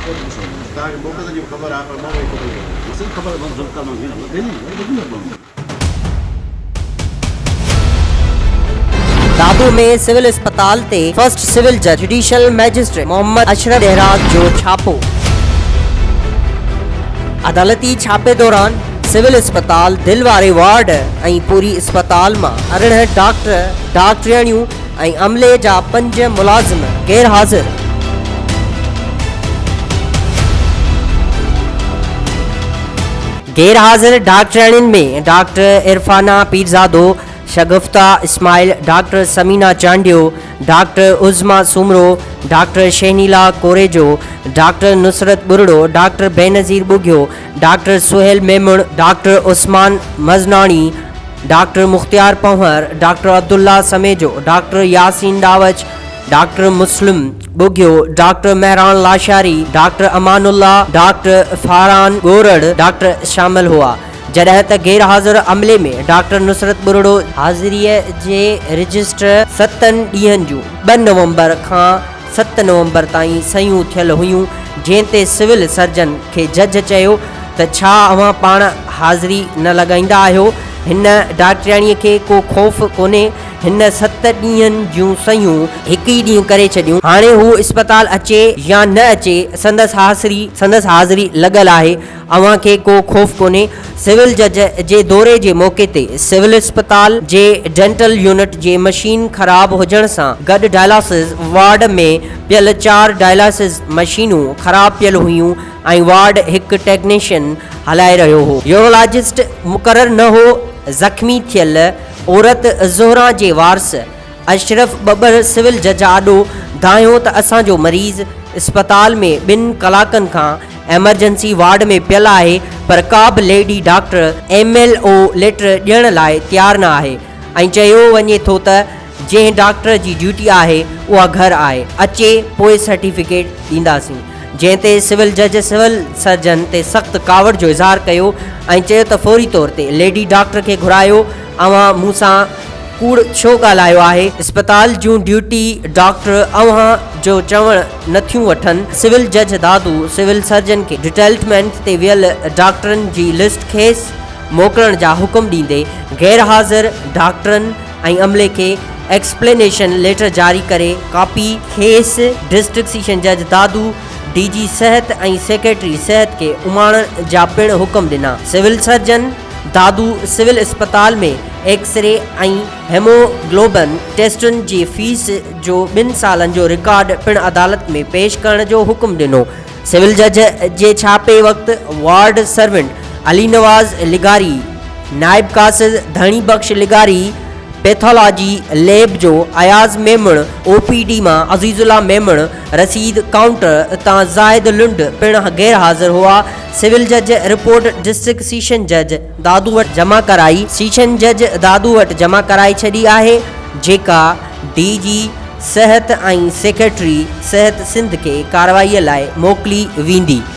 तव्हांखे मोकल जी ख़बर आहे पर मां वरी ख़बर सिर्फ़ु ख़बर दादू में सिविल अस्पताल ते फर्स्ट सिविल जज जुडिशियल मैजिस्ट्रेट मोहम्मद अशरफ देहराज जो छापो। अदालती छापे दौरान सिविल अस्पताल दिल वारे वार्ड ऐं पूरी अस्पताल मां 18 डॉक्टर डॉक्टरियाणियूं ऐं अमले जा 5 मुलाज़िम गैर हाज़िर। गैर हाज़िर डॉक्टरियाणियुनि में doctor Irfana Pirzado, Shagufta Ismail, doctor Samina Chandio, doctor Uzma Soomro, doctor Shahnila Korejo, doctor Nusrat Burdo, doctor Benazir Bughio, doctor Suhail Memon, doctor Usman Majnani, doctor Mukhtiar Panwar, doctor Abdullah Samejo, doctor Yasin Dawach, doctor Muslim Bughio, doctor Mehran Lashari, doctor Amanullah, doctor Faran Gorar doctor शामिल हुआ। जॾहिं त गैर हाज़िर अमले में डॉक्टर नुसरत बुरड़ो हाज़िरीअ जे रजिस्टर 7 ॾींहनि जूं 2 नवंबर खां 7 नवंबर ताईं सयूं थियल हुयूं, जंहिं ते सिविल सर्जन खे जज चयो त छा अव्हां पाण हाज़िरी न लॻाईंदा आहियो। हिन डॉक्टरियाणीअ खे को ख़ौफ़ कोन्हे। हिन 7 ॾींहनि जूं सयूं हिकु ई ॾींहुं करे छॾियूं। हाणे हू अस्पताल अचे या न अचे संदसि हाज़िरी लॻल आहे। अव्हां खे को ख़ौफ़ कोन्हे। सिविल जज जे दौरे जे मौक़े ते सिविल अस्पताल जे डेंटल यूनिट जे मशीन ख़राब हुजण सां गॾु डायलिसिस वार्ड में पियल 4 डायलिसिस मशीनूं ख़राब पियल हुयूं ऐं वार्ड हिकु टेक्नीशियन हलाए रहियो हो। यूरोलॉजिस्ट मुक़ररु न हो। ज़ख़्मी थियल औरत ज़ोहरा जे वारस अशरफ बबर सिविल जज आॾो धायो त असांजो मरीज़ अस्पताल में 2 कलाकनि खां एमरजेंसी वार्ड में पियल आहे, पर का बि लेडी डॉक्टर MLO लेटर ॾियण लाइ तयारु न आहे ऐं चयो वञे थो त जंहिं डॉक्टर जी ड्यूटी आहे उहा घर आहे, अचे पोइ सर्टिफिकेट ॾींदासीं। जंहिं ते सिविल जज सिविल सर्जन ते सख़्तु कावड़ जो इज़हार कयो ऐं चयो त फौरी तौर ते लेडी डॉक्टर खे घुरायो। अव्हां मूंसां कूड़ छो ॻाल्हायो आहे। अस्पताल जूं ड्यूटी डॉक्टर अव्हां जो चवणु नथियूं वठनि। सिविल जज दादू सिविल सर्जन खे डिटेल्टमेंट ते वियल डॉक्टरनि जी लिस्ट खेसि मोकिलण जा हुकुम ॾींदे गैर हाज़िर डॉक्टरनि ऐं अमले खे एक्सप्लेनेशन लेटर जारी करे कापी खेसि डिस्ट्रिक्ट सेशन जज दादू DG सिहत ऐं सेक्रेटरी सिहत खे उमाणण जा पिणु हुकुम ॾिना। सिविल सर्जन दादू सिविल अस्पताल में एक्सरे ऐं हेमोग्लोबिन टेस्टुनि जी फीस जो 2 सालनि जो रिकॉर्ड पिणु अदालत में पेश करण जो हुकुम ॾिनो। सिविल जज जे छापे वक़्तु वार्ड सर्वेंट अली नवाज़ लिगारी, नाइब कासिद धणी बख्श लिगारी, पैथोलॉजी लैब जो अयाज़ मेमण, OPD मां अज़ीज़ुल्ला मेमण, रसीद काउंटर तां ज़ाहिद लुंड पिणु गैर हाज़िर हुआ। सिविल जज रिपोर्ट डिस्ट्रिक्ट सेशन जज दादू वटि जमा कराई। सेशन जज दादू वटि जमा कराई छॾी आहे, जेका DG सिहत ऐं सेक्रेटरी सिहत सिंध खे कार्रवाईअ लाइ मोकिली वेंदी।